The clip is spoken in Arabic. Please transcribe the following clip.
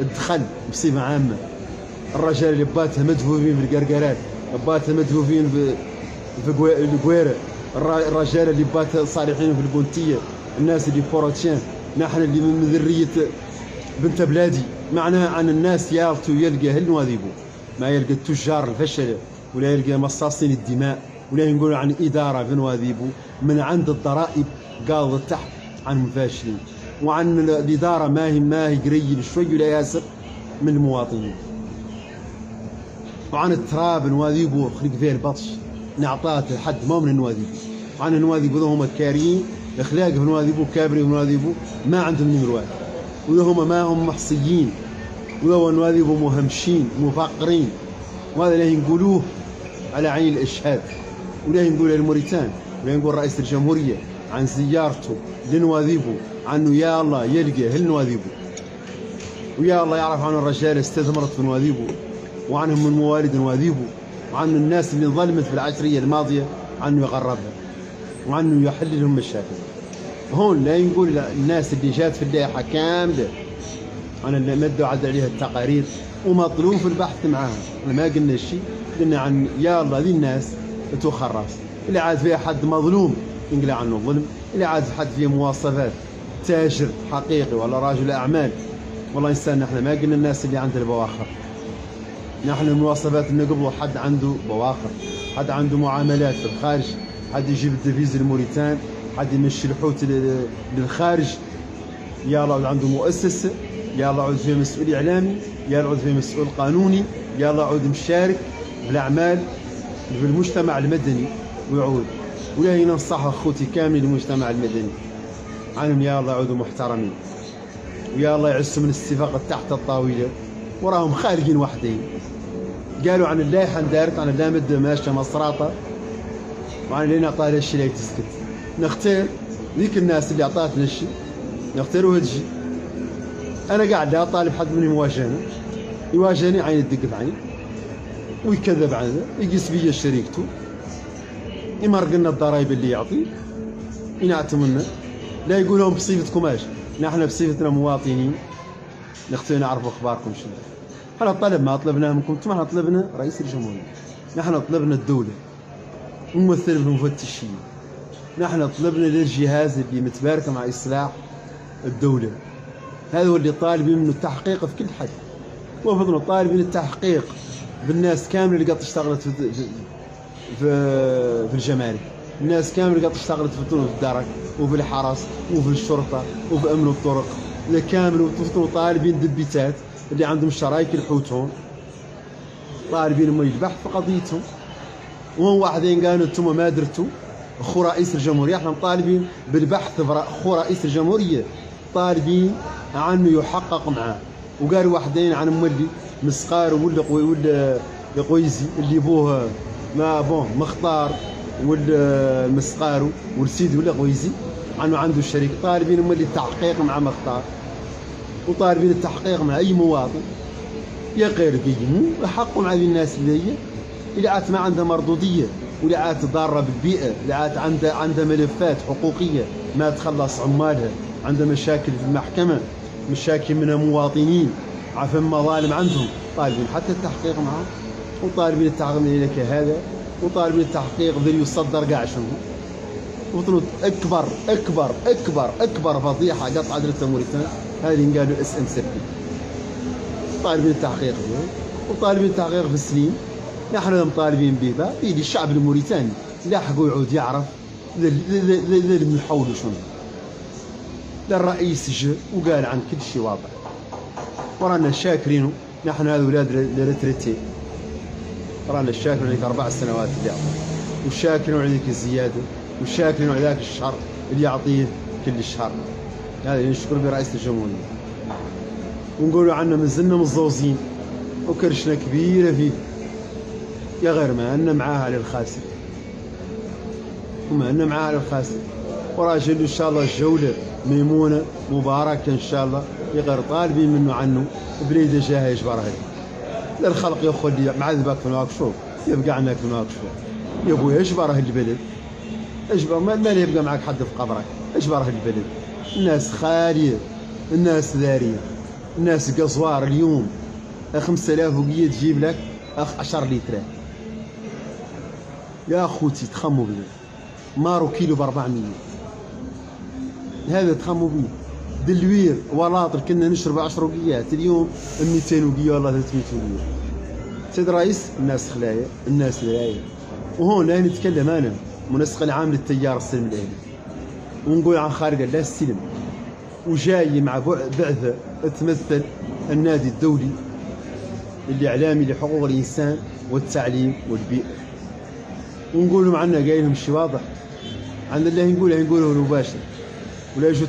الدخل بصفة عامة، الرجال اللي باتها مدفوفين في القرقرات، باتها مدفوفين في القويرة، الرجال اللي باتها صالحين في البونتية، الناس اللي بوروتيان، نحن اللي من ذرية بنت بلادي. معناها عن الناس يالتو يلقى هالنواذيبو، ما يلقى التجار الفشلة، ولا يلقى مصاصين الدماء، ولا نقول عن إدارة في نواذيبو من عند الضرائب قاض تحت عن مفاشلين، وعن الإدارة ما هي قريب شوي ولا ياسر من المواطنين، وعن التراب نواذيبو خلق فيه البطش نعطاه لحد ما من النواذيبو، وعن النواذيبو هم كاريين اخلاق في نواذيبو، كابري في نواذيبو ما عندهم نمر واحد، ولا هم ما هم محصيين، ولا نواذيبو مهمشين مفقرين. وهذا اللي نقولوه على عين الاشهاد، ولا نقول للموريتان، ولا نقول رئيس الجمهوريه عن زيارته لنواذيبو، عنه يا الله يلقى هالنواذيبو، ويا الله يعرف عن الرجال استثمرت في نواذيبو، وعنهم من مواليد نواذيبو، وعن الناس اللي ظلمت في العشريه الماضيه عنه يقربها، وعنه يحل لهم مشاكل. هون لا نقول الناس اللي جات في اللائحه كامله انا اللي مدوا عاد عليها التقارير ومطلوب في البحث معاها، احنا ما قلنا شيء، قلنا عن يا الله ذي الناس تخرص، اللي عاد فيها حد مظلوم ينقلع عنه الظلم، اللي عاد حد فيه مواصفات تاجر حقيقي ولا راجل اعمال، والله انسان. احنا ما قلنا الناس اللي عند البواخر، نحن المواصفات اللي قبله حد عنده بواخر، حد عنده معاملات في الخارج، حد يجيب الدفيز الموريتان، حد يمشي الحوت للخارج، يا الله عنده مؤسسه، يا الله عود فيه مسؤول اعلامي، يا الله عود فيه مسؤول قانوني، يا الله عود مشارك بالاعمال في المجتمع المدني، ويعود ولا ينصح اخوتي كامل المجتمع المدني عنهم يا الله عودوا محترمين، ويا الله يعسوا من الصفاقه تحت الطاوله، وراهم خارجين وحدين. قالوا عن اللائحه دارت عن لا مد ماشيه مصراطه، وعن اللي نعطيها للشيء اللي تسكت، نختار ذيك الناس اللي عطاتنا الشيء نختاروا هذا الشيء. انا قاعد لا طالب حد منهم يواجهني عين الدق في عين ويكذب عنه، يقيس بيا شريكته، يمرق لنا الضرائب اللي يعطي، ينعتم لنا، لا يقول لهم بصفتكم ايش، نحن بصفتنا مواطنين نختار نعرف اخباركم شنو. احنا طلب ما طلبناه منكم انتم، احنا طلبنا رئيس الجمهوريه، نحن طلبنا الدوله ممثل بالمفتشين، نحن طلبنا للجهاز اللي متبارك مع اصلاح الدوله، هذا هو اللي طالبين منه التحقيق في كل حد، وفضلوا طالبين التحقيق بالناس كامله اللي قد اشتغلت في الجمارك، الناس كامله اللي قد اشتغلت في الدرك وفي الحرس وفي الشرطه وفي امن الطرق، اللي كامل وفضلوا طالبين دبيتات اللي عندهم شرايك الحوتون، طالبين هم البحث في قضيتهم. وهم واحدين قالوا انتم ما درتوا اخو رئيس الجمهوريه، احنا مطالبين بالبحث في اخو رئيس الجمهوريه، طالبين عنه يحقق معاه. وقالوا واحدين عن مولي مسقار ولا قويزي اللي بوه ما بوه مختار ولا مسقارو والسيد ولا قويزي عنه عنده الشريك، طالبين مولي التحقيق مع مختار، وطالبين التحقيق مع اي مواطن يقير قيمه ويحققوا مع الناس اللي عاد ما عندها مردوديه، واللي عاد ضاره بالبيئه، اللي عاد عندها ملفات حقوقيه ما تخلص عمالها، عندها مشاكل في المحكمه، مشاكل من المواطنين عفوا مظالم عندهم، طالبين حتى التحقيق معهم، وطالبين التحقيق من لك هذا، وطالبين التحقيق ذي يصدر كاع شنو. وطلوا اكبر اكبر اكبر اكبر فضيحه قطع درتها موريتان هذه قالوا اس ام سي، طالبين التحقيق فيه، وطالبين التحقيق في السليم، نحن مطالبين به بيدي الشعب الموريتاني لاحقوا يعود يعرف ذا من حوله شنو. الرئيس جاء وقال عن كل شيء واضح، ورانا شاكرينه، نحن هذا اولاد الريتريتي، رانا شاكرين عليك 4 سنوات اللي يعطيه، وشاكرين عليك الزياده، وشاكرين على ذاك الشهر اللي يعطيه كل الشهر، هذا اللي نشكر به رئيس الجمهوريه. ونقولوا عنه مازلنا مزوزين وكرشنا كبيره فيه، يا غير ما أن معاها للخاسر، وما أن معاها للخاسر، وراجل إن شاء الله الجولة ميمونة مباركة إن شاء الله، يغير طالبين منه عنه بليدة جاها يجبرها لي الخلق ياخذ لي معذبك في الواكشوف، يبقى عنك في الواكشوف يا ابوي اجبره البلد، اجبر ما يبقى معك حد في قبرك، اجبره البلد، الناس خالية، الناس ذارية، الناس قزوار اليوم 5000 وقية تجيب لك 10 لترات. يا اخوتي تخموا بيه، مارو كيلو ب 400، هذا تخموا بيه. دلوير ولاطر كنا نشرب 10 وقيات، اليوم 200 وقية ولا 300 وقية. سيد الرئيس الناس خلايا، الناس لايا. وهون نتكلم انا منسق العام للتيار السلم الاهلي، ونقول عن خارج الله السلم، وجاي مع بعثة تمثل النادي الدولي الإعلامي لحقوق الإنسان والتعليم والبيئة، ونقول لهم عنا قايلهم شي واضح عن الله، نقوله مباشر ولا يجوا